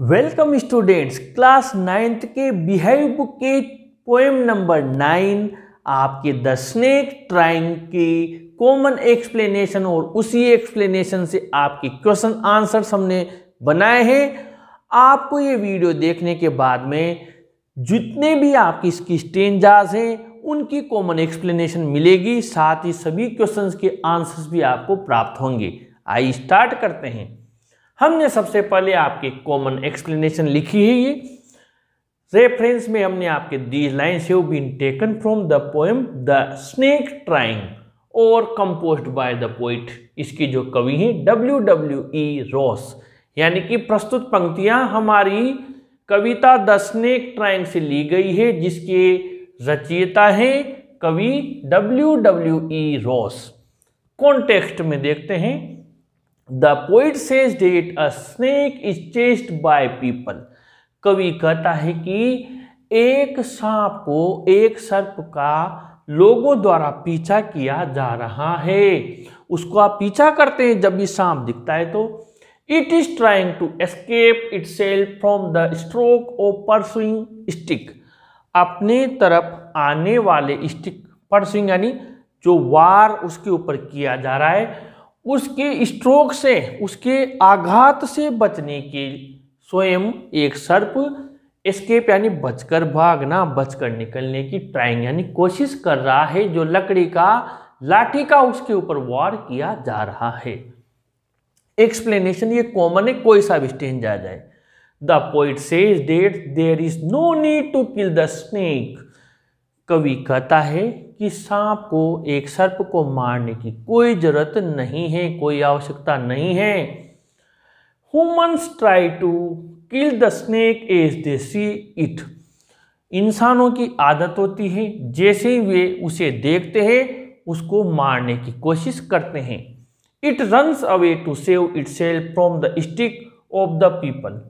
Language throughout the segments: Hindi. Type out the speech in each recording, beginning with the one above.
वेलकम स्टूडेंट्स, क्लास 9th के बिहेव बुक के पोएम नंबर 9 आपके द स्नेक ट्राइंग की कॉमन एक्सप्लेनेशन और उसी एक्सप्लेनेशन से आपके क्वेश्चन आंसर्स हमने बनाए हैं। आपको ये वीडियो देखने के बाद में जितने भी आपकी इसकी स्टेंजाज हैं उनकी कॉमन एक्सप्लेनेशन मिलेगी, साथ ही सभी क्वेश्चंस के आंसर्स भी आपको प्राप्त होंगे। आइए स्टार्ट करते हैं। हमने सबसे पहले आपके कॉमन एक्सप्लेनेशन लिखी है। ये रेफरेंस में हमने आपके these lines have been taken from the poem the snake trying और कंपोज्ड बाय द पोइट। इसकी जो कवि हैं W.W.E. रॉस, यानी कि प्रस्तुत पंक्तियां हमारी कविता द स्नेक ट्राइंग से ली गई है, जिसके रचयिता हैं कवि W.W.E. रॉस। कॉन्टेक्स्ट में देखते हैं। The poet says that a snake is chased by people। कवि कहता है कि एक सांप को, एक सर्प का लोगों द्वारा पीछा किया जा रहा है। उसको आप पीछा करते हैं जब भी सांप दिखता है तो। It is trying to escape itself from the stroke of pursuing stick। अपने तरफ आने वाले स्टिक, परसुइंग यानी जो वार उसके ऊपर किया जा रहा है, उसके स्ट्रोक से, उसके आघात से बचने के स्वयं एक सर्प एस्केप यानी बचकर भागना, बचकर निकलने की ट्राइंग यानी कोशिश कर रहा है, जो लकड़ी का, लाठी का उसके ऊपर वार किया जा रहा है। एक्सप्लेनेशन ये कॉमन है, कोई सा भी स्टेंज आ जाए। The poet says that there is no need to kill the snake. कवि कहता है कि सांप को, एक सर्प को मारने की कोई जरूरत नहीं है, कोई आवश्यकता नहीं है। Humans try to kill the snake as they see it. इंसानों की आदत होती है, जैसे ही वे उसे देखते हैं उसको मारने की कोशिश करते हैं। It runs away to save itself from the stick of the people.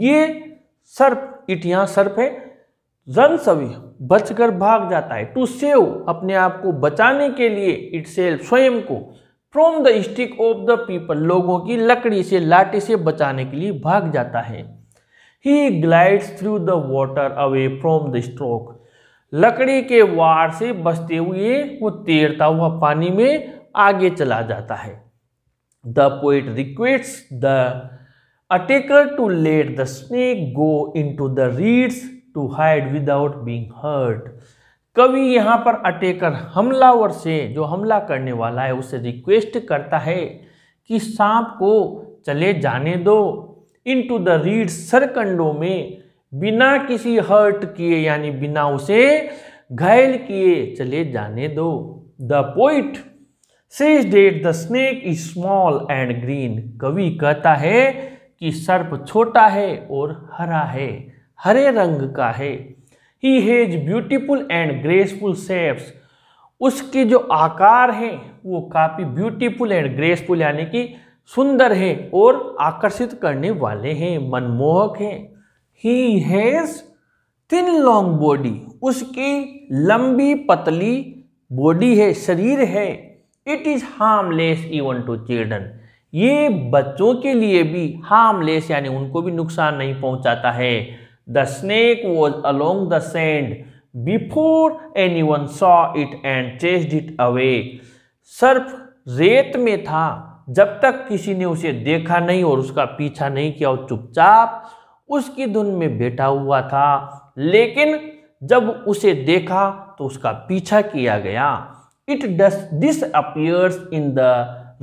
ये सर्प, इट यहाँ सर्प है, रन्स अवे बचकर भाग जाता है, टू सेव अपने आप को बचाने के लिए, इटसेल्फ स्वयं को, from the stick of the people लोगों की लकड़ी से, लाठी से बचाने के लिए भाग जाता है। He glides through the water away from the stroke. लकड़ी के वार से बचते हुए वो तैरता हुआ पानी में आगे चला जाता है। The poet requests the attacker to let the snake go into the reeds to hide without being hurt. कवि यहाँ पर अटैकर, हमलावर से, जो हमला करने वाला है, उससे रिक्वेस्ट करता है कि सांप को चले जाने दो, इनटू द रीड्स, सरकंडों में, बिना किसी हर्ट किए यानी बिना उसे घायल किए चले जाने दो। The poet says that the snake is small and green. कवि कहता है कि सर्प छोटा है और हरा है, हरे रंग का है। He has beautiful and graceful shapes. उसके जो आकार हैं वो काफी ब्यूटीफुल एंड ग्रेसफुल यानी कि सुंदर है और आकर्षित करने वाले हैं, मनमोहक हैं। He has thin long body. उसकी लंबी पतली बॉडी है, शरीर है। It is harmless even to children. ये बच्चों के लिए भी हार्मलेस यानी उनको भी नुकसान नहीं पहुंचाता है। The snake was along the sand before anyone saw it and chased it away। सर्प रेत में था जब तक किसी ने उसे देखा नहीं और उसका पीछा नहीं किया, और चुपचाप उसकी धुन में बैठा हुआ था, लेकिन जब उसे देखा तो उसका पीछा किया गया। It disappears in the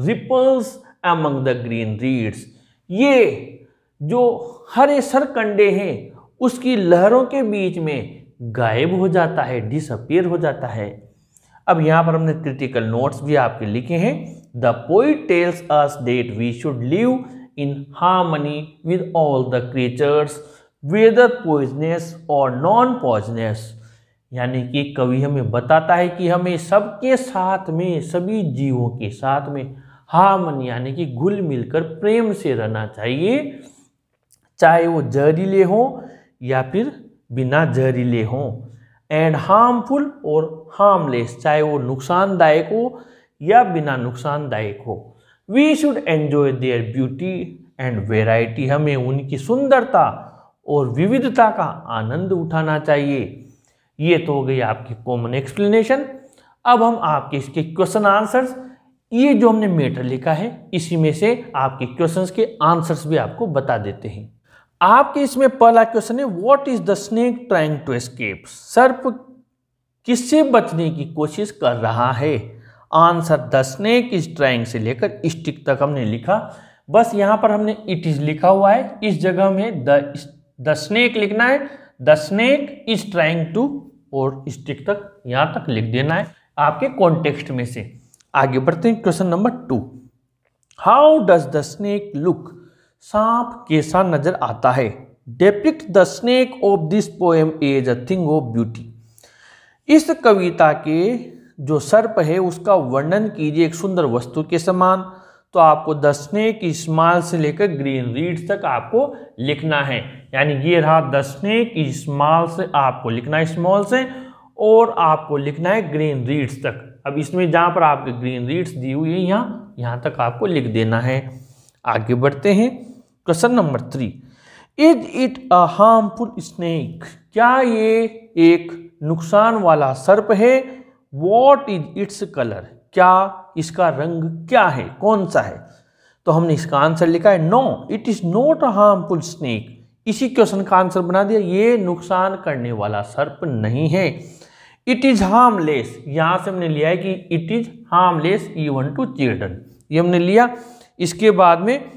ripples among the green reeds। ये जो हरे सरकंडे हैं उसकी लहरों के बीच में गायब हो जाता है, डिसअपियर हो जाता है। अब यहाँ पर हमने क्रिटिकल नोट्स भी आपके लिखे हैं। The poet tells us that we should live in harmony with all the creatures whether poisonous और नॉन पॉइजनस। यानी कि कवि हमें बताता है कि हमें सबके साथ में, सभी जीवों के साथ में हार्मनी यानी कि घुल मिलकर प्रेम से रहना चाहिए, चाहे वो जहरीले हों या फिर बिना जहरीले हों। एंड हार्मफुल और हार्मलेस, चाहे वो नुकसानदायक हो या बिना नुकसानदायक हो। We should enjoy their beauty and variety, हमें उनकी सुंदरता और विविधता का आनंद उठाना चाहिए। ये तो हो गई आपकी कॉमन एक्सप्लेनेशन। अब हम आपके इसके क्वेश्चन आंसर्स, ये जो हमने मैटर लिखा है इसी में से आपके क्वेश्चंस के आंसर्स भी आपको बता देते हैं। आपके इसमें पहला क्वेश्चन है, what is the snake trying to escape? सर्प किससे बचने की कोशिश कर रहा है? Answer the snake is trying से लेकर स्टिक तक हमने लिखा। बस यहाँ पर हमने इट इज लिखा हुआ है, इस जगह में द स्नेक लिखना है। The snake is trying to और स्टिक तक यहाँ तक लिख देना है आपके कॉन्टेक्स्ट में से। आगे बढ़ते हैं question number 2। How does the snake look? सांप कैसा नजर आता है? Depict the snake of this poem as a thing of beauty. इस कविता के जो सर्प है उसका वर्णन कीजिए एक सुंदर वस्तु के समान। तो आपको द स्नेक स्मॉल से लेकर ग्रीन रीड्स तक आपको लिखना है, यानी ये रहा द स्नेक स्मॉल से आपको लिखना है स्मॉल से, और आपको लिखना है ग्रीन रीड्स तक। अब इसमें जहाँ पर आपके ग्रीन रीड्स दी हुई है यहाँ तक आपको लिख देना है। आगे बढ़ते हैं question number 3। Is it a harmful snake? क्या ये एक नुकसान वाला सर्प है? What is its colour? क्या इसका रंग क्या है, कौन सा है? तो हमने इसका आंसर लिखा है no, it is not a harmful snake. इसी क्वेश्चन का आंसर बना दिया, ये नुकसान करने वाला सर्प नहीं है। इट इज हार्मलेस, यहां से हमने लिया है कि it is harmless even to children, ये हमने लिया। इसके बाद में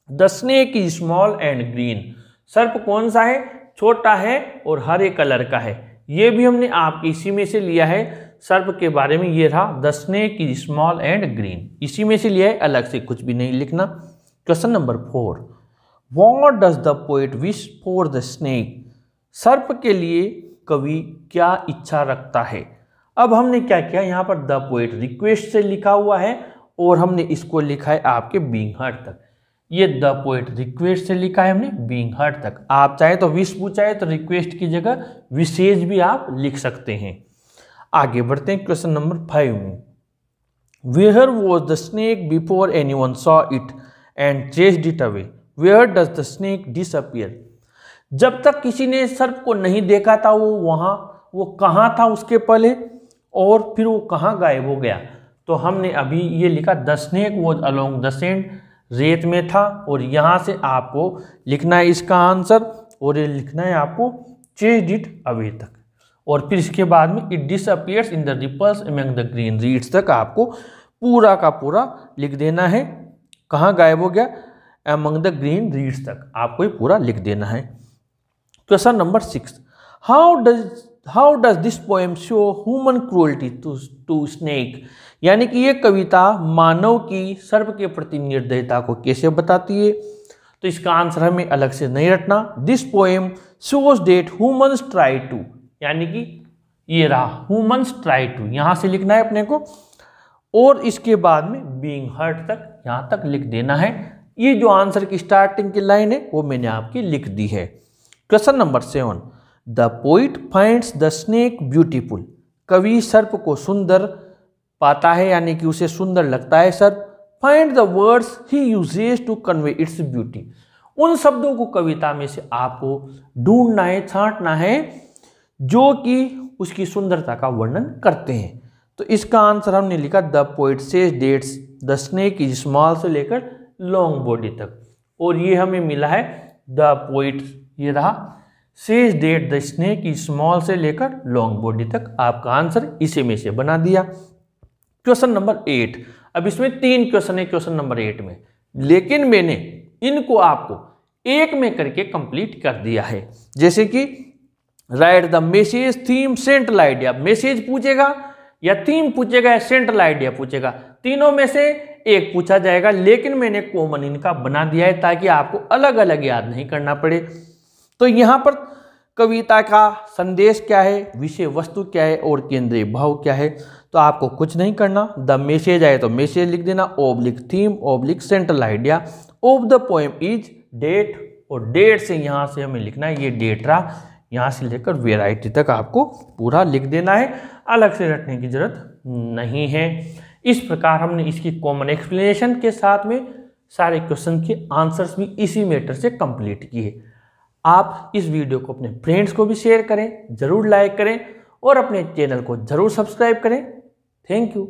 the snake is small and green, सर्प कौन सा है? छोटा है और हरे कलर का है, ये भी हमने आपके इसी में से लिया है। सर्प के बारे में ये रहा the snake is small and green, इसी में से लिया है, अलग से कुछ भी नहीं लिखना। Question number 4। What does the poet wish for the snake? सर्प के लिए कवि क्या इच्छा रखता है? अब हमने क्या किया, यहाँ पर द पोएट रिक्वेस्ट से लिखा हुआ है और हमने इसको लिखा है आपके बीइंग हर्ट तक। ये द पोएट रिक्वेस्ट से लिखा है हमने बीइंग हर्ट तक। आप चाहे तो विश पूछा है तो रिक्वेस्ट की जगह विशेष भी आप लिख सकते हैं। आगे बढ़ते हैं क्वेश्चन नंबर 5 में। Where was the snake before anyone saw it and chased it away? Where does the snake disappear? जब तक किसी ने सर्प को नहीं देखा था वो कहाँ था उसके पहले, और फिर वो कहाँ गायब हो गया? तो हमने अभी ये लिखा the snake was along the sand, रेत में था, और यहाँ से आपको लिखना है इसका आंसर, और ये लिखना है आपको चेस्ड इट अवे तक, और फिर इसके बाद में it disappears in the ripples among the green reeds तक आपको पूरा का पूरा लिख देना है। कहाँ गायब हो गया? अमंग द ग्रीन रीड्स तक आपको ये पूरा लिख देना है। Question number 6। How does this poem show human cruelty to snake? यानी कि ये कविता मानव की सर्प के प्रति निर्दयता को कैसे बताती है? तो इसका आंसर हमें अलग से नहीं रटना। This poem shows that humans try to, यानी कि ये रहा ह्यूमन्स ट्राई टू, यहां से लिखना है अपने को, और इसके बाद में बीइंग हर्ट तक यहां तक लिख देना है। ये जो आंसर की स्टार्टिंग की लाइन है वो मैंने आपकी लिख दी है। Question number 7। The poet finds the snake beautiful. कवि सर्प को सुंदर पाता है, यानी कि उसे सुंदर लगता है सर्प। Find the words he uses to convey its beauty. उन शब्दों को कविता में से आपको ढूंढना है, छांटना है, जो कि उसकी सुंदरता का वर्णन करते हैं। तो इसका आंसर हमने लिखा the poet says that's the snake is small से लेकर लॉन्ग बॉडी तक, और ये हमें मिला है द पोएट, ये रहा says that the snake is small से लेकर लॉन्ग बॉडी तक। आपका आंसर इसी में से बना दिया। Question number 8। अब इसमें 3 क्वेश्चन है क्वेश्चन नंबर 8 में, लेकिन मैंने इनको आपको एक में करके कंप्लीट कर दिया है। जैसे कि right the message theme central idea, message पूछेगा या थीम पूछेगा या सेंट्रल आइडिया पूछेगा, तीनों में से एक पूछा जाएगा, लेकिन मैंने कॉमन इनका बना दिया है ताकि आपको अलग अलग याद नहीं करना पड़े। तो यहाँ पर कविता का संदेश क्या है, विषय वस्तु क्या है और केंद्रीय भाव क्या है, तो आपको कुछ नहीं करना। द मैसेज आए तो मैसेज लिख देना, oblique theme oblique central idea of the poem is that, और डेट से यहाँ से हमें लिखना है ये डेट रहा, यहाँ से लेकर वेराइटी तक आपको पूरा लिख देना है, अलग से रटने की जरूरत नहीं है। इस प्रकार हमने इसकी कॉमन एक्सप्लेनेशन के साथ में सारे क्वेश्चन के आंसर्स भी इसी मेथड से कंप्लीट किए। आप इस वीडियो को अपने फ्रेंड्स को भी शेयर करें, जरूर लाइक करें और अपने चैनल को जरूर सब्सक्राइब करें। Thank you.